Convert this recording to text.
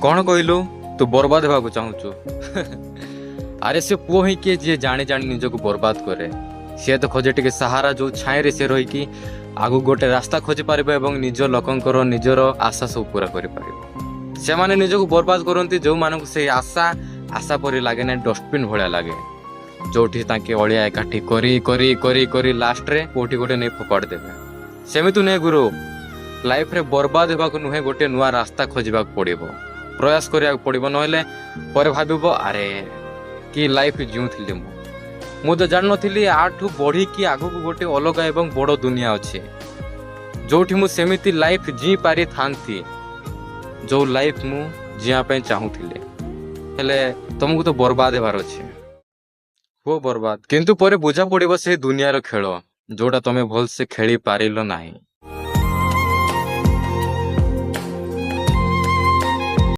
कौन कहलु तू बर्बाद होगा चाहूचु अरे से पुओ ही किए जी जानी जानी निजको बर्बाद करे सी तो खोजे टिके सहारा जो छाए रे से रही आगु गोटे रास्ता खोजी पारिबो एवं निज लोकंकर निजर आशा सब पूरा करि पारिबो। से माने निजको बर्बाद करंती जो मानक से आशा आशा परि लागे ना डस्टबिन भलिया लागे जोठी ताके अलिया एकाठी करी करी करी करी लास्ट रे कोठी गोटे नै फोपाड़ देबे। सेमितु नै गुरु लाइफ रे बर्बाद होबाक नुहे गोटे नुआ रास्ता खोजिबाक पड़िबो प्रयास करिया पड़िबो नहले पर भाबिबो अरे कि लाइफ जीउथिली मु तो जान नथिली आठु बढ़ी कि आगु गोटे अलग एवं बड़ दुनिया अच्छे जोठी मु सेमिति लाइफ जी पारि थांती जो लाइफ मु जिया पे चाहूथिले हेले तुमको तो बर्बाद हेबार अच्छे हो बर्बाद किंतु परे बुझा पड़िबो से दुनिया रो खेल जोटा तमे भल से खेली पारिलो नाही।